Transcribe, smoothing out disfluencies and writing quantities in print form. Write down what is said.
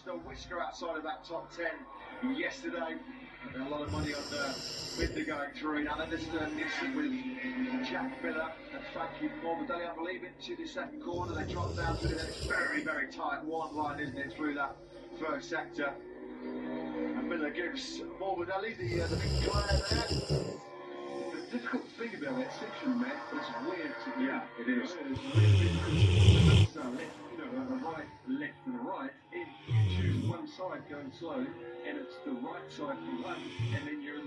just a whisker outside of that top 10 yesterday. A lot of money on Binder going through. Now then, this is Nissen with Jack Miller and Frankie Morbidelli, I believe, into the second corner. They drop down to this very, very tight one line, isn't it, through that first sector. And Miller gives Morbidelli the big glare there. The difficult thing about that section, Matt, it's weird to do. Yeah, it is. So a right, left, and a right. If you choose one side going slow, and it's the right side for one, and then you're in the